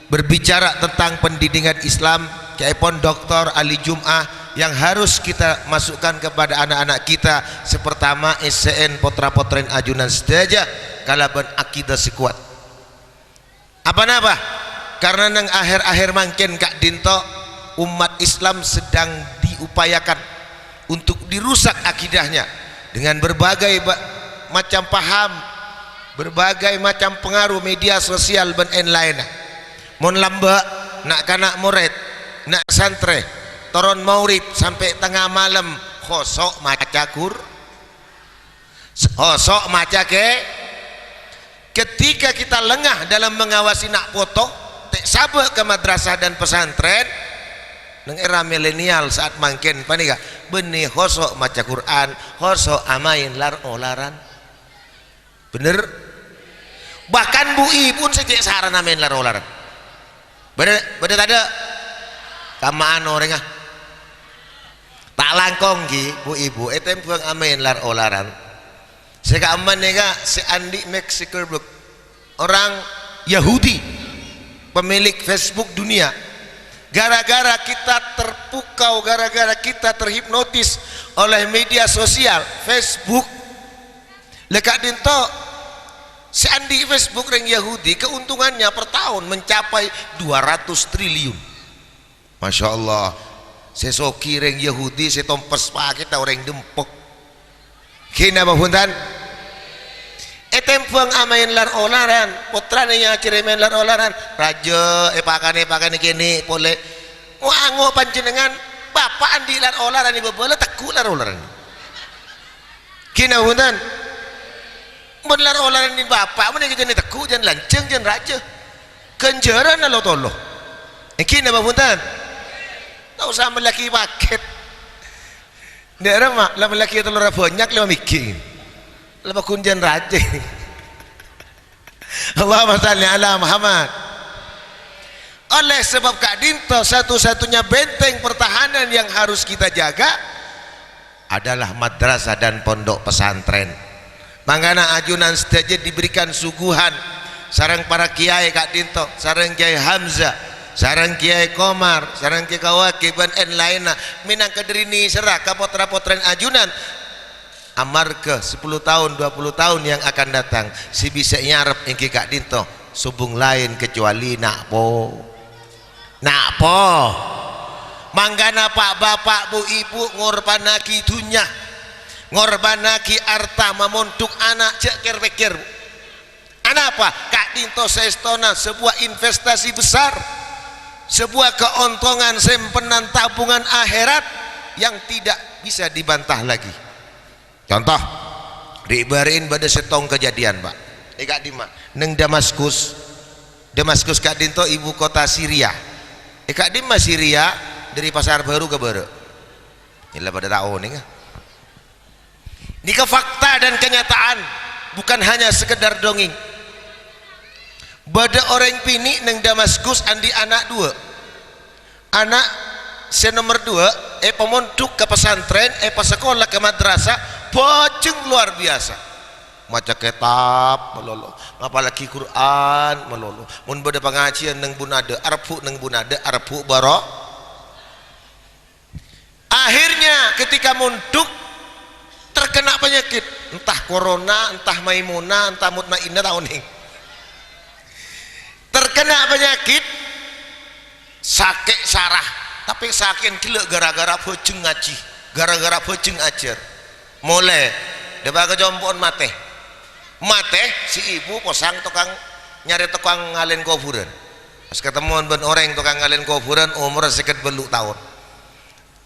berbicara tentang pendidikan Islam, kaipun Dr. Ali Jum'ah yang harus kita masukkan kepada anak-anak kita. Sepertama SCN potra-potren ajunan sedaja kalaban akidah sekuat apa-apa, karena nang akhir-akhir mangken Kak Dinto umat Islam sedang diupayakan untuk dirusak akidahnya dengan berbagai macam paham, berbagai macam pengaruh media sosial dan lain-lain. Mon lamba nak kanak murid, nak santre toron maurib sampai tengah malam khosok maca khosok maca ketika kita lengah dalam mengawasi nak foto tak sabar ke madrasah dan pesantren nang era milenial saat mangken panika benih khosok maca Quran, khosok amain olaran bener, bahkan bui pun sejak saran amain olaran bener ada kamaan orang tak langkong gi bu ibu etem puang amain olaran sekaman nega si Andi Mexico orang Yahudi pemilik Facebook dunia, gara-gara kita terpukau, gara-gara kita terhipnotis oleh media sosial Facebook lekat dinto si Andi Facebook orang Yahudi keuntungannya per tahun mencapai 200 triliun. Masya Allah, sesoki orang Yahudi setompes pak kita orang dempok kina bahuntan etempuang amain lar olaran putrane yang ciremen lar olaran raja pakane kini boleh wango panjenengan bapak Andi lar olaran ibu bola teku lar olaran kina bahuntan benar olaran ini bapak mana kita ni teku jangan lanceng jangan raja kenjaran lo tolo kina bahuntan tak usah melaki paket daerah mak lah melaki telur banyak lima mikir lah kunjan raja Allahumma shalli ala Muhammad. Oleh sebab Kak Dinto satu-satunya benteng pertahanan yang harus kita jaga adalah madrasah dan pondok pesantren. Mangana ajunan sedaja diberikan suguhan sarang para kiai Kak Dinto, sarang Kiai Hamzah, sarang Kiai Komar, sarang Kiai Kawaki dan lainnya minang kederini serah kapotra-potren ajunan amar ke 10 tahun 20 tahun yang akan datang si bisa nyarep engki Kak Dinto subung lain kecuali nakpo manggana pak bapak bu ibu ngorbanaki dunya ngorbanaki harta memuntuk anak cekir pikir anak apa Kak Dinto saestona sebuah investasi besar, sebuah keuntungan simpenan tabungan akhirat yang tidak bisa dibantah lagi. Contoh diibarin pada setong kejadian pak Kak Dima neng Damaskus Kak Dinto ibu kota Syria Kak Dima Syria dari Pasar Baru ke Baru inilah pada tahun ini ini ke fakta dan kenyataan bukan hanya sekedar dongeng. Pada orang pini neng Damaskus andi anak dua anak senomor dua pemonduk ke pesantren pas sekolah ke madrasah bojeng luar biasa maca kitab melolo apalagi Quran melolo mun bade pengajian neng bunade arpu neng bunade arpu baro akhirnya ketika munduk terkena penyakit entah corona entah maimuna entah mutmainah tahun ini terkena penyakit sakit sarah tapi sakit gila gara-gara bojeng ngaji gara-gara bojeng ajar mulai depa kejompon mate si ibu posang tukang nyari tukang ngalen kuburan pas ketemuan ben orang tukang ngalen kuburan umur sekitar beluk tahun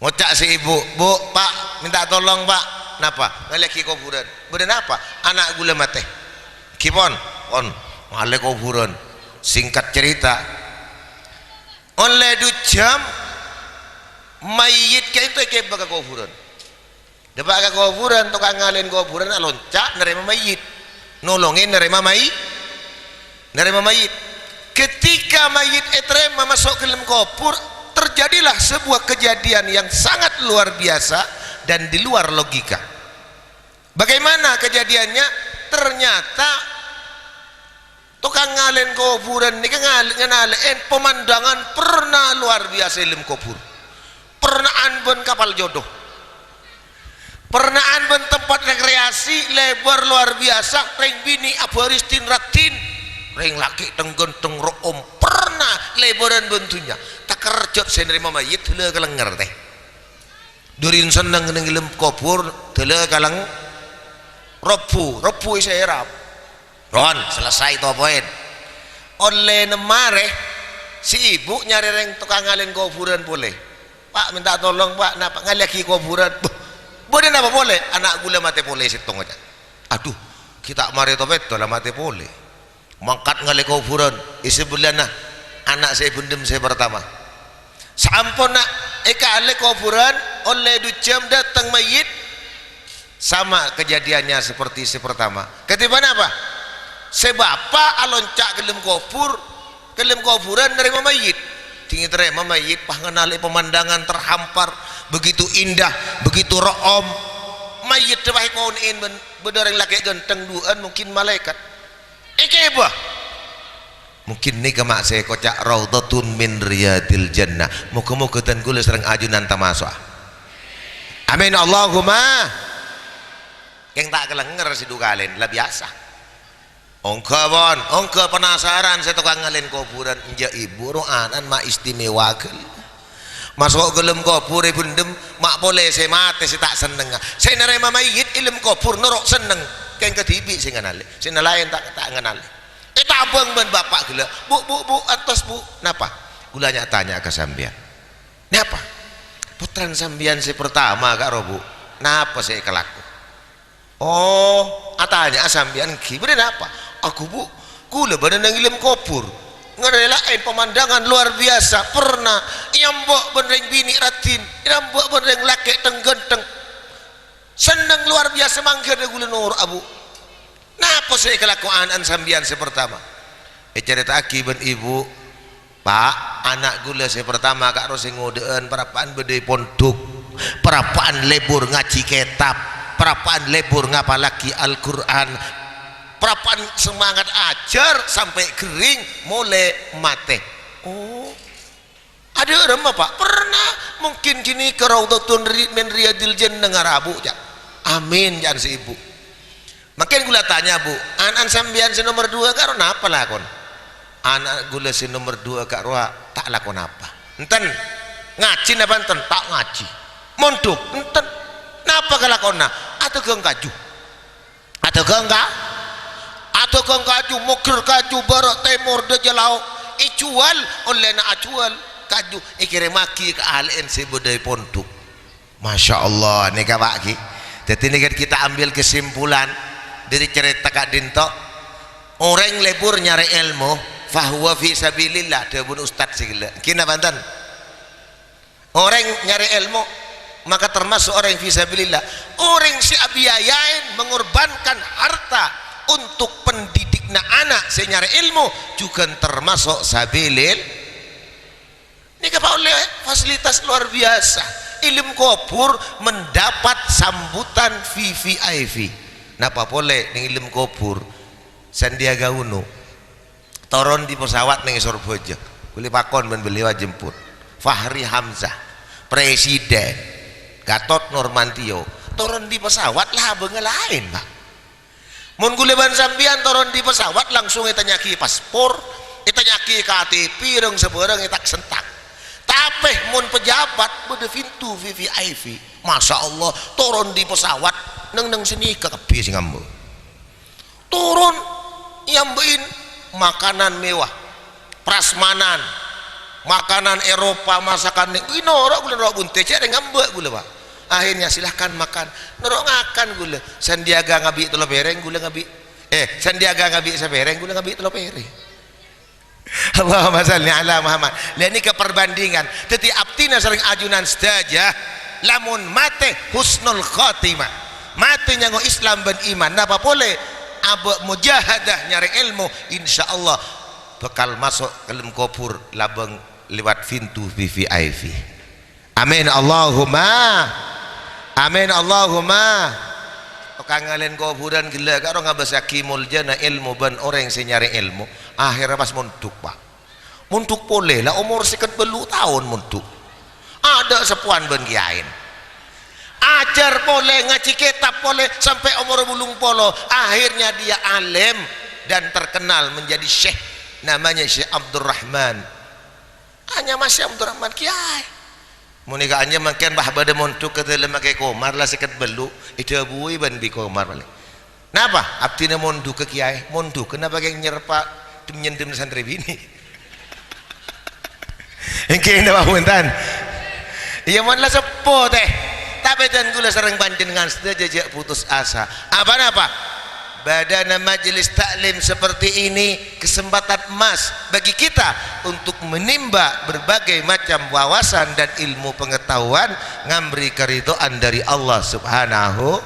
ngocak si ibu bu pak minta tolong pak napa ngaleki kuburan beden apa anak gula mate kipon on ngale kuburan singkat cerita oleh 2 jam mayit kayak itu kayak baga kuburan depak ke kuburan tukang ngalen kuburan loncak nerima mayit nolongin nerima mayit ketika mayit etrema masuk ke dalam kubur terjadilah sebuah kejadian yang sangat luar biasa dan di luar logika. Bagaimana kejadiannya? Ternyata tukang ngalen kuburan ni ngalen pemandangan pernah luar biasa ilmu kubur, pernaan ben kapal jodoh, pernaan ben tempat rekreasi lebar luar biasa, ring bini abaristin ratin, ring laki tenggon tengroom pernah lebaran bentunya tak kerjot saya nerima mayit le kalenger teh durin seneng neng ilmu kubur tele kalang repu saya rap ron selesai to poin oleh nemare si ibu nyari reng tukang ngalen kuburan boleh pak minta tolong pak napa ngalaki kuburan boleh napa boleh anak gula mati boleh situng aja aduh kita mari to betul lah mati boleh mangkat ngali kuburan isi bulan nah anak saya bundem saya pertama sampun nak ale kuburan oleh ducam datang mayit sama kejadiannya seperti si pertama ketiban apa sebapa aloncak kelem kuburan dari mayit tinggi terima mayit pangenali pemandangan terhampar begitu indah begitu room mayit tebah ngaunin benereng laki genteng duan mungkin malaikat apa mungkin ni kemak saya kocak raudhatun min riyadil jannah muka-muka dan gula serang ajunan tamaswa amin Allahumma yang tak kelenger si dukalen lah biasa ongka bon ongka penasaran saya tukang ngalen kuburan inja ibu roanan mak istimewa gel masuk gelem kubur bundem mak boleh saya mati saya tak seneng saya nerima mayit ilm kubur nerok seneng kain ketibi saya ngenali saya nelayan tak ngenali abang ben bapak gila bu atas bu napa gulanya tanya ke sambian napa putran sambian si pertama kak robu napa saya kelaku oh atanya sambian gimana napa aku bu gula badan yang ilmu kubur ngerelain pemandangan luar biasa pernah nyambok benereng bini ratin nyambok benereng laki tenggenteng seneng luar biasa mangkir gula nur abu napa saya kelakuan sambian saya pertama cerita akibat ibu pak anak gula saya pertama kak rosi ngodean perapaan bedai pondok perapaan lebur ngaji kitab perapaan lebur ngapalaki Al-Quran perapaan semangat ajar sampai kering mulai mate oh ada orang bapak pernah mungkin kini ke raudhatun min riyadil jannah ngarabu ya amin jangan si ibu makin gula tanya bu anak sambian si nomor 2 karena apa lakon anak gula si nomor 2 kak roa tak lakon apa enten ngaji apa enten tak ngaji mondok enten napa kelakona atau geng kaju atau geng kaju mukir kaju barat timur de jelau icual oleh na acual kaju ikire maki ke ahli si budaya pondok masya Allah nih kak baki jadi ini kita ambil kesimpulan dari cerita kak Dinto orang lebur nyari ilmu fahuwa fi sabilillah dia pun ustad segala kina bantan orang nyari ilmu maka termasuk orang fi sabilillah orang si abiyayain mengorbankan harta untuk pendidikna anak saya nyari ilmu juga termasuk sabilil ini apa oleh fasilitas luar biasa ilmu kubur mendapat sambutan VVIP napa boleh ning ilmu kubur Sandiaga Uno toron di pesawat ning Surabaya boleh pakon ben beliau jemput Fahri Hamzah presiden Gatot Nurmantio toron di pesawat lah bengal lain pak mun guleban sambian toron di pesawat langsung itanyaki paspor itanyaki KTP rong seberang itak sentak tapi mun pejabat bede pintu VVIP masya Allah toron di pesawat neng sini kekepi sing ambo turun nyambein makanan mewah prasmanan makanan Eropa masakan ini norok gula norok bunte cek ngambek gula pak akhirnya silahkan makan norok ngakan gula Sandiaga ngabi telur pereng gula ngabi Sandiaga ngabi sepereng gula ngabi telur pereng Allahumma salli ala Muhammad lihat ini keperbandingan teti abtina sering ajunan saja lamun mate husnul khotimah mate nyango Islam dan iman napa boleh abak mujahadah nyari ilmu insyaallah bakal masuk ke dalam kubur labeng lewat pintu VVIP amin Allahumma kangalen ko budan gila karo ngabasaki muljana ilmu ban orang yang nyari ilmu akhirnya pas muntuk pak muntuk boleh lah umur sekian belu tahun muntuk ada sepuan ben kiain ajar boleh ngaji kitab boleh sampai umur bulung polo akhirnya dia alim dan terkenal menjadi syekh namanya Syekh Abdurrahman hanya masih Abdurrahman kiai munika anya makin bah bade montuk ke dalam make komar lah seket belu itu bui ban bi komar balik napa abdina mondu ke kiai mondu kenapa kayak nyerpa nyendem santri bini engke napa punten iya mon lah sepo teh tapi dan gula sareng panjenengan sedaya putus asa apa napa badana majelis taklim seperti ini kesempatan emas bagi kita untuk menimba berbagai macam wawasan dan ilmu pengetahuan ngambri keridhaan dari Allah subhanahu.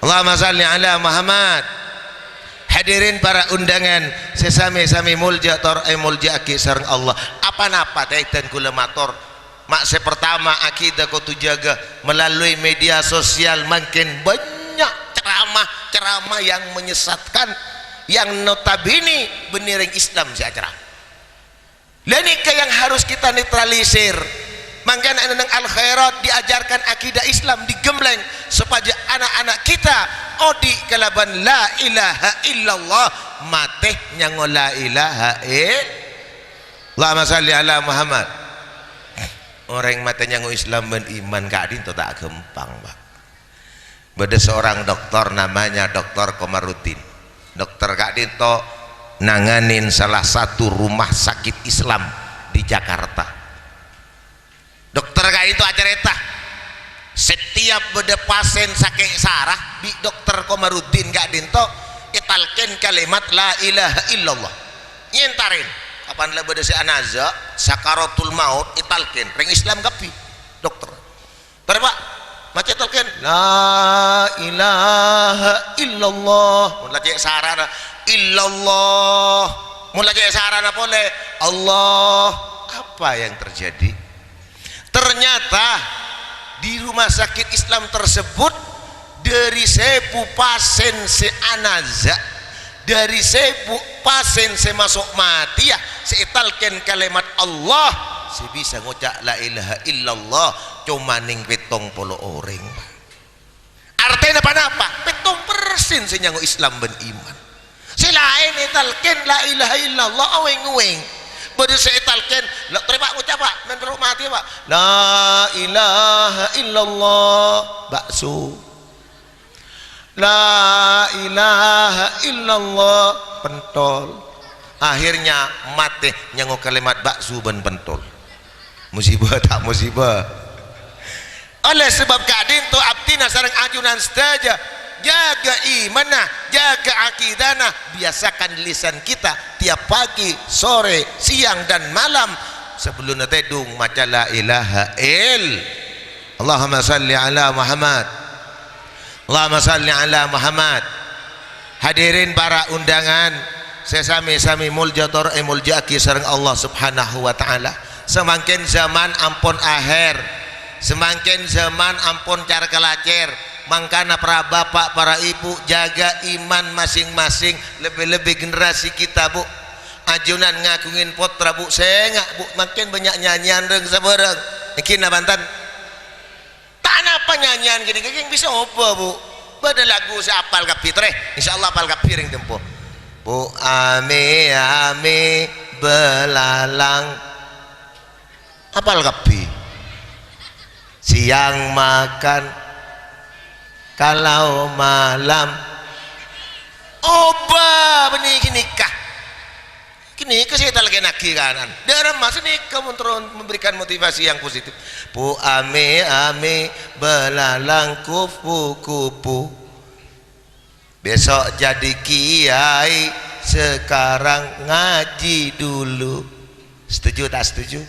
Allahumma salli ala Muhammad. Hadirin para undangan sesami-sami mulja tor mulja aki sareng Allah apa napa taitan kula matur makse pertama akidah kudu jaga melalui media sosial makin banyak ceramah yang menyesatkan yang notabene beniring Islam si acara lanika yang harus kita netralisir mangkana nang al khairat diajarkan akidah Islam digembleng supaya anak-anak kita odi kalaban la ilaha illallah mateh nyango la ilaha Allahumma salli ala Muhammad orang mata nyango Islam ben iman kadin to tak gampang Pak. Ada seorang dokter namanya Dokter Komarudin. Dokter Kak Dito nanganin salah satu rumah sakit Islam di Jakarta. Dokter Kak Dito acareta setiap beda pasien sakit sarah di Dokter Komarudin Kak Dito italken kalimat la ilaha illallah nyentarin kapan lah beda si anaza sakaratul maut italken ring Islam kapi dokter terpa macam talken la ilaha illallah mun lagi sarana illallah mun lagi sarana boleh Allah apa yang terjadi ternyata di rumah sakit Islam tersebut dari 1000 pasien seanaza dari 1000 pasien semasuk mati ya seitalken kalimat Allah si bisa ngucap la ilaha illallah cuma ning 70 orang artinya apa petong persen senyango Islam ben iman selain italken la ilaha illallah aweng-aweng bade seitalken la terima ngucap Pak menurut mati Pak la ilaha illallah bakso la ilaha illallah pentol akhirnya mati nyango kalimat bakso ben pentol musibah tak musibah oleh sebab kadin tu abdina sareng ajunan saja jaga imanah jaga akidana biasakan lisan kita tiap pagi sore siang dan malam sebelum tedung maca la ilaha Allahumma salli ala Muhammad Allahumma salli ala Muhammad. Hadirin para undangan sesami-sami muljator muljaki sareng Allah subhanahu wa ta'ala semakin zaman ampun akhir semakin zaman ampun cara kelacer mangkana para bapak para ibu jaga iman masing-masing lebih-lebih generasi kita Bu ajunan ngakungin potra Bu saya bu makin banyak nyanyian reng sabareng mungkin Banten tak apa nyanyian gini bisa apa Bu pada lagu seapal kapitre insyaallah apal kapiring tempo Bu ame ame belalang apal kapi siang makan kalau malam oba benih nikah kini kesehatan lagi naki kanan dalam masa ini kamu terus memberikan motivasi yang positif Bu ame ame belalang kupu kupu besok jadi kiai sekarang ngaji dulu setuju tak setuju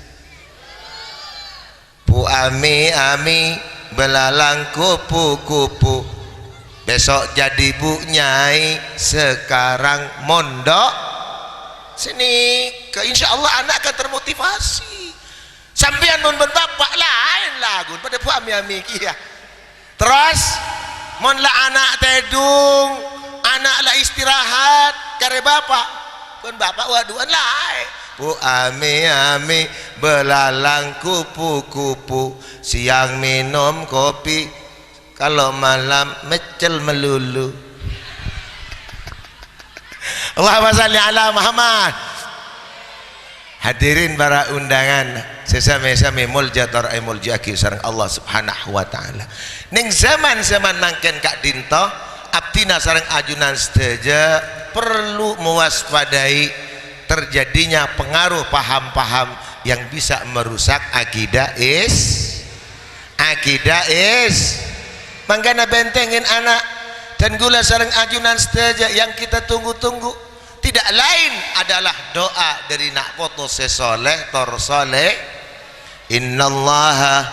Bu ame ame belalang kupu kupu besok jadi Bu nyai sekarang mondok sini ke insya Allah anak akan termotivasi sampean mun bapak lain lagu pada Bu ami-ami kia terus mon la anak tedung anak la istirahat kare bapak pun bapak waduan lae bu ami belalang kupu-kupu siang minum kopi kalau malam mecel melulu. Allahumma shalli ala Muhammad. Hadirin para undangan sesame-same muljator muljaki sareng Allah subhanahu wa ta'ala ning zaman-zaman mangken Kak Dinto abdina sareng ajunan sedaja perlu mewaspadai terjadinya pengaruh paham-paham yang bisa merusak akidah mangkana bentengin anak dan gula sareng ajunan sedaja yang kita tunggu-tunggu tidak lain adalah doa dari nak foto sesoleh tor soleh innallaha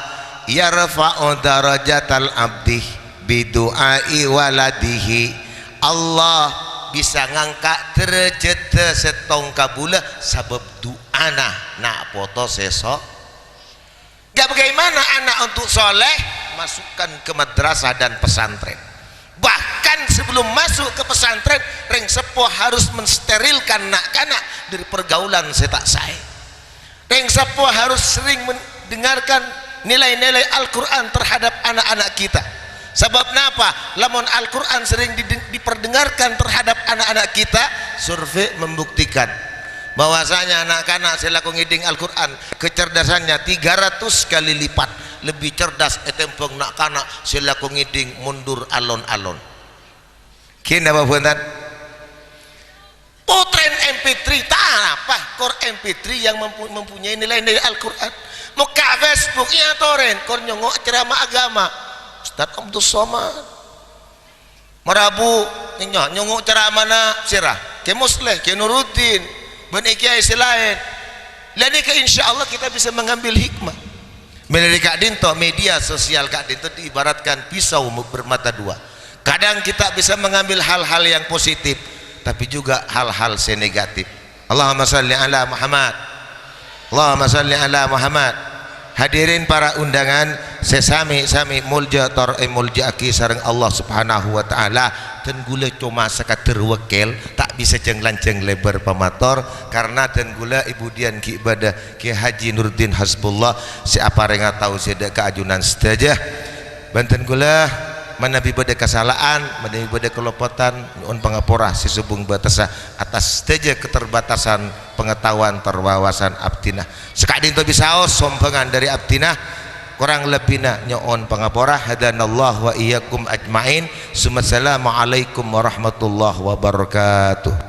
yarfa'u darajatal abdi bidu'ai waladihi Allah bisa ngangkat derajat setong kabula sebab doana nak foto sesok gak bagaimana anak untuk soleh masukkan ke madrasah dan pesantren bahkan sebelum masuk ke pesantren reng sepuh harus mensterilkan nak-anak dari pergaulan setak sae reng sepuh harus sering mendengarkan nilai-nilai Al-Quran terhadap anak-anak kita sebab napa lamun Al-Quran sering diperdengarkan terhadap anak-anak kita survei membuktikan bahwasanya anak-anak selaku ngiding Al-Quran kecerdasannya 300 kali lipat lebih cerdas etempong nak kanak selaku ngiding mundur alon-alon kena apa punten potren MP3 tak apa kor MP3 yang mempunyai nilai-nilai Al-Quran mau ke Facebook ya toren kor nyongok ceramah agama Ustaz Abdul Somad marabu nyongok ceramah na sirah ke musleh ke nuruddin ben ikiai selain lain ke insyaallah kita bisa mengambil hikmah. Menurut Kak Dinto, media sosial Kak Dinto diibaratkan pisau bermata dua. Kadang kita bisa mengambil hal-hal yang positif, tapi juga hal-hal negatif. Allahumma salli ala Muhammad. Allahumma salli ala Muhammad. Hadirin para undangan sesami-sami muljator muljaki sareng Allah subhanahu wa ta'ala dan gula cuma sekater wakil tak bisa jenglan-jeng lebar pemator karena dan gula ibu dian ki ibadah ki Haji Nuruddin Hasbullah siapa rengat tahu sedak keajunan sedaja banten gula manabi bade kesalahan manabi bade kelopotan on pangapura si subung batasa atas sedaja keterbatasan pengetahuan terwawasan abdinah sekadin to bisaos sompengan dari abdinah kurang lebihna nyoon pangapura hadanallahu wa iyyakum ajmain. Assalamualaikum warahmatullahi wabarakatuh.